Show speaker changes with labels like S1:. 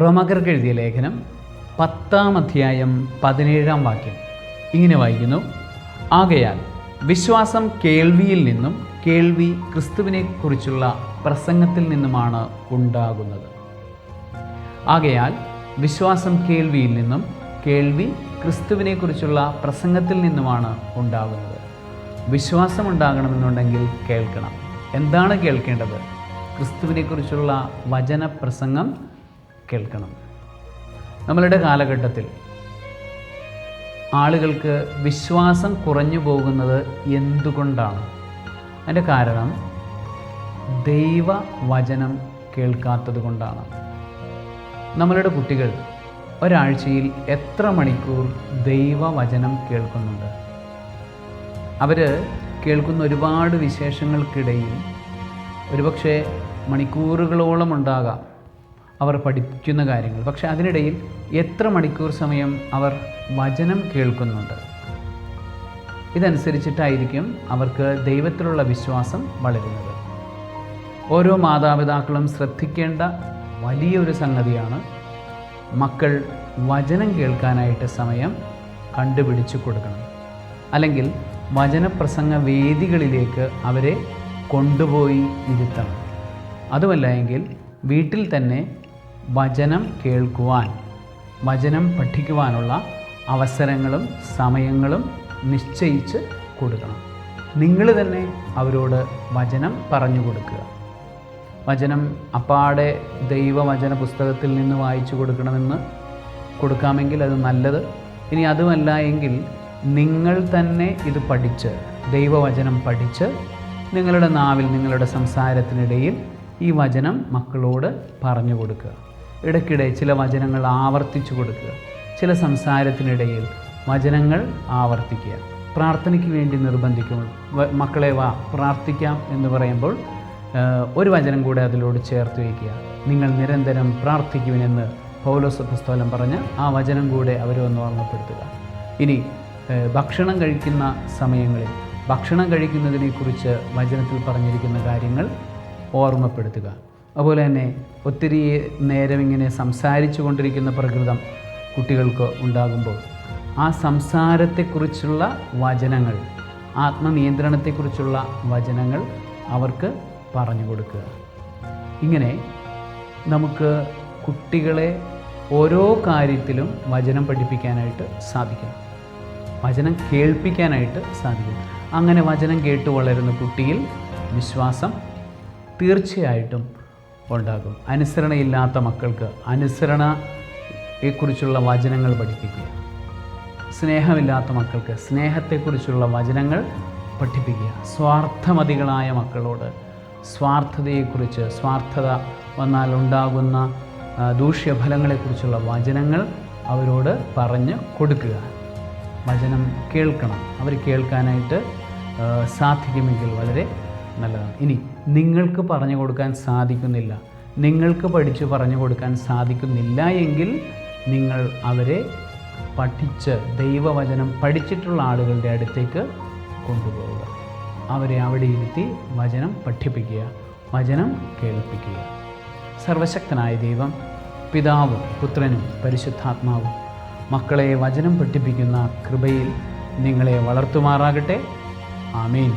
S1: റോമാക്കാർക്ക് എഴുതിയ ലേഖനം 10-ാം അധ്യായം 17-ാം വാക്യം ഇങ്ങനെ വായിക്കുന്നു: ആകയാൽ വിശ്വാസം കേൾവിയിൽ നിന്നും, കേൾവി ക്രിസ്തുവിനെക്കുറിച്ചുള്ള പ്രസംഗത്തിൽ നിന്നുമാണ് ഉണ്ടാകുന്നത്. ആകയാൽ വിശ്വാസം കേൾവിയിൽ നിന്നും, കേൾവി ക്രിസ്തുവിനെക്കുറിച്ചുള്ള പ്രസംഗത്തിൽ നിന്നുമാണ് ഉണ്ടാകുന്നത്. വിശ്വാസം ഉണ്ടാകണമെന്നുണ്ടെങ്കിൽ കേൾക്കണം. എന്താണ് കേൾക്കേണ്ടത്? ക്രിസ്തുവിനെക്കുറിച്ചുള്ള വചനപ്രസംഗം കേൾക്കണം. നമ്മളുടെ കാലഘട്ടത്തിൽ ആളുകൾക്ക് വിശ്വാസം കുറഞ്ഞു പോകുന്നത് എന്തുകൊണ്ടാണ്? അതിൻ്റെ കാരണം ദൈവവചനം കേൾക്കാത്തത് കൊണ്ടാണ്. നമ്മളുടെ കുട്ടികൾ ഒരാഴ്ചയിൽ എത്ര മണിക്കൂർ ദൈവവചനം കേൾക്കുന്നുണ്ട്? അവർ കേൾക്കുന്ന ഒരുപാട് വിശേഷങ്ങൾക്കിടയിൽ ഒരുപക്ഷെ മണിക്കൂറുകളോളം ഉണ്ടാകാം അവർ പഠിക്കുന്ന കാര്യങ്ങൾ. പക്ഷെ അതിനിടയിൽ എത്ര മണിക്കൂർ സമയം അവർ വചനം കേൾക്കുന്നുണ്ട്? ഇതനുസരിച്ചിട്ടായിരിക്കും അവർക്ക് ദൈവത്തിലുള്ള വിശ്വാസം വളരുന്നത്. ഓരോ മാതാപിതാക്കളും ശ്രദ്ധിക്കേണ്ട വലിയൊരു സംഗതിയാണ് മക്കൾ വചനം കേൾക്കാനായിട്ട് സമയം കണ്ടുപിടിച്ചു കൊടുക്കണം. അല്ലെങ്കിൽ വചനപ്രസംഗ വേദികളിലേക്ക് അവരെ കൊണ്ടുപോയി ഇരുത്തണം. അതുമല്ല എങ്കിൽ വീട്ടിൽ തന്നെ വചനം കേൾക്കുവാൻ, വചനം പഠിക്കുവാനുള്ള അവസരങ്ങളും സമയങ്ങളും നിശ്ചയിച്ച് കൊടുക്കണം. നിങ്ങൾ തന്നെ അവരോട് വചനം പറഞ്ഞു കൊടുക്കുക. വചനം അപ്പാടെ ദൈവവചന പുസ്തകത്തിൽ നിന്ന് വായിച്ചു കൊടുക്കാമെങ്കിൽ അത് നല്ലത്. ഇനി അതുമല്ല എങ്കിൽ നിങ്ങൾ തന്നെ ഇത് പഠിച്ച്, ദൈവവചനം പഠിച്ച് നിങ്ങളുടെ നാവിൽ, നിങ്ങളുടെ സംസാരത്തിനിടയിൽ ഈ വചനം മക്കളോട് പറഞ്ഞു കൊടുക്കുക. ഇടയ്ക്കിടെ ചില വചനങ്ങൾ ആവർത്തിച്ചു കൊടുക്കുക. ചില സംസാരത്തിനിടയിൽ വചനങ്ങൾ ആവർത്തിക്കുക. പ്രാർത്ഥനയ്ക്ക് വേണ്ടി നിർബന്ധിക്കും. മക്കളെ വാ പ്രാർത്ഥിക്കാം എന്ന് പറയുമ്പോൾ ഒരു വചനം കൂടെ അതിലോട് ചേർത്ത് വയ്ക്കുക. നിങ്ങൾ നിരന്തരം പ്രാർത്ഥിക്കുവിനെന്ന് പൗലോസ് അപ്പോസ്തലൻ പറഞ്ഞ ആ വചനം കൂടെ അവരെ ഒന്ന് ഓർമ്മപ്പെടുത്തുക. ഇനി ഭക്ഷണം കഴിക്കുന്ന സമയങ്ങളിൽ ഭക്ഷണം കഴിക്കുന്നതിനെക്കുറിച്ച് വചനത്തിൽ പറഞ്ഞിരിക്കുന്ന കാര്യങ്ങൾ ഓർമ്മപ്പെടുത്തുക. അതുപോലെ തന്നെ ഒത്തിരി നേരം ഇങ്ങനെ സംസാരിച്ചു കൊണ്ടിരിക്കുന്ന പ്രകൃതം കുട്ടികൾക്ക് ഉണ്ടാകുമ്പോൾ ആ സംസാരത്തെക്കുറിച്ചുള്ള വചനങ്ങൾ, ആത്മനിയന്ത്രണത്തെക്കുറിച്ചുള്ള വചനങ്ങൾ അവർക്ക് പറഞ്ഞു കൊടുക്കുക. ഇങ്ങനെ നമുക്ക് കുട്ടികളെ ഓരോ കാര്യത്തിലും വചനം പഠിപ്പിക്കാനായിട്ട് സാധിക്കും, വചനം കേൾപ്പിക്കാനായിട്ട് സാധിക്കും. അങ്ങനെ വചനം കേട്ട് വളരുന്ന കുട്ടിയിൽ വിശ്വാസം തീർച്ചയായിട്ടും ഉണ്ടാകും. അനുസരണയില്ലാത്ത മക്കൾക്ക് അനുസരണയെക്കുറിച്ചുള്ള വചനങ്ങൾ പഠിപ്പിക്കുക. സ്നേഹമില്ലാത്ത മക്കൾക്ക് സ്നേഹത്തെക്കുറിച്ചുള്ള വചനങ്ങൾ പഠിപ്പിക്കുക. സ്വാർത്ഥമതികളായ മക്കളോട് സ്വാർത്ഥതയെക്കുറിച്ച്, സ്വാർത്ഥത വന്നാൽ ഉണ്ടാകുന്ന ദൂഷ്യഫലങ്ങളെക്കുറിച്ചുള്ള വചനങ്ങൾ അവരോട് പറഞ്ഞു കൊടുക്കുക. വചനം കേൾക്കണം. അവർ കേൾക്കാനായിട്ട് സാധിക്കുമെങ്കിൽ വളരെ നല്ലതാണ്. ഇനി നിങ്ങൾക്ക് പറഞ്ഞു കൊടുക്കാൻ സാധിക്കുന്നില്ല, നിങ്ങൾക്ക് പഠിച്ച് പറഞ്ഞു കൊടുക്കാൻ സാധിക്കുന്നില്ല എങ്കിൽ നിങ്ങൾ അവരെ പഠിച്ച് ദൈവവചനം പഠിച്ചിട്ടുള്ള ആളുകളുടെ അടുത്തേക്ക് കൊണ്ടുപോവുക. അവരെ അവിടെ ഇരുത്തി വചനം പഠിപ്പിക്കുക, വചനം കേൾപ്പിക്കുക. സർവശക്തനായ ദൈവം, പിതാവും പുത്രനും പരിശുദ്ധാത്മാവും മക്കളെ വചനം പഠിപ്പിക്കുന്ന കൃപയിൽ നിങ്ങളെ വളർത്തുമാറാകട്ടെ. ആമേൻ.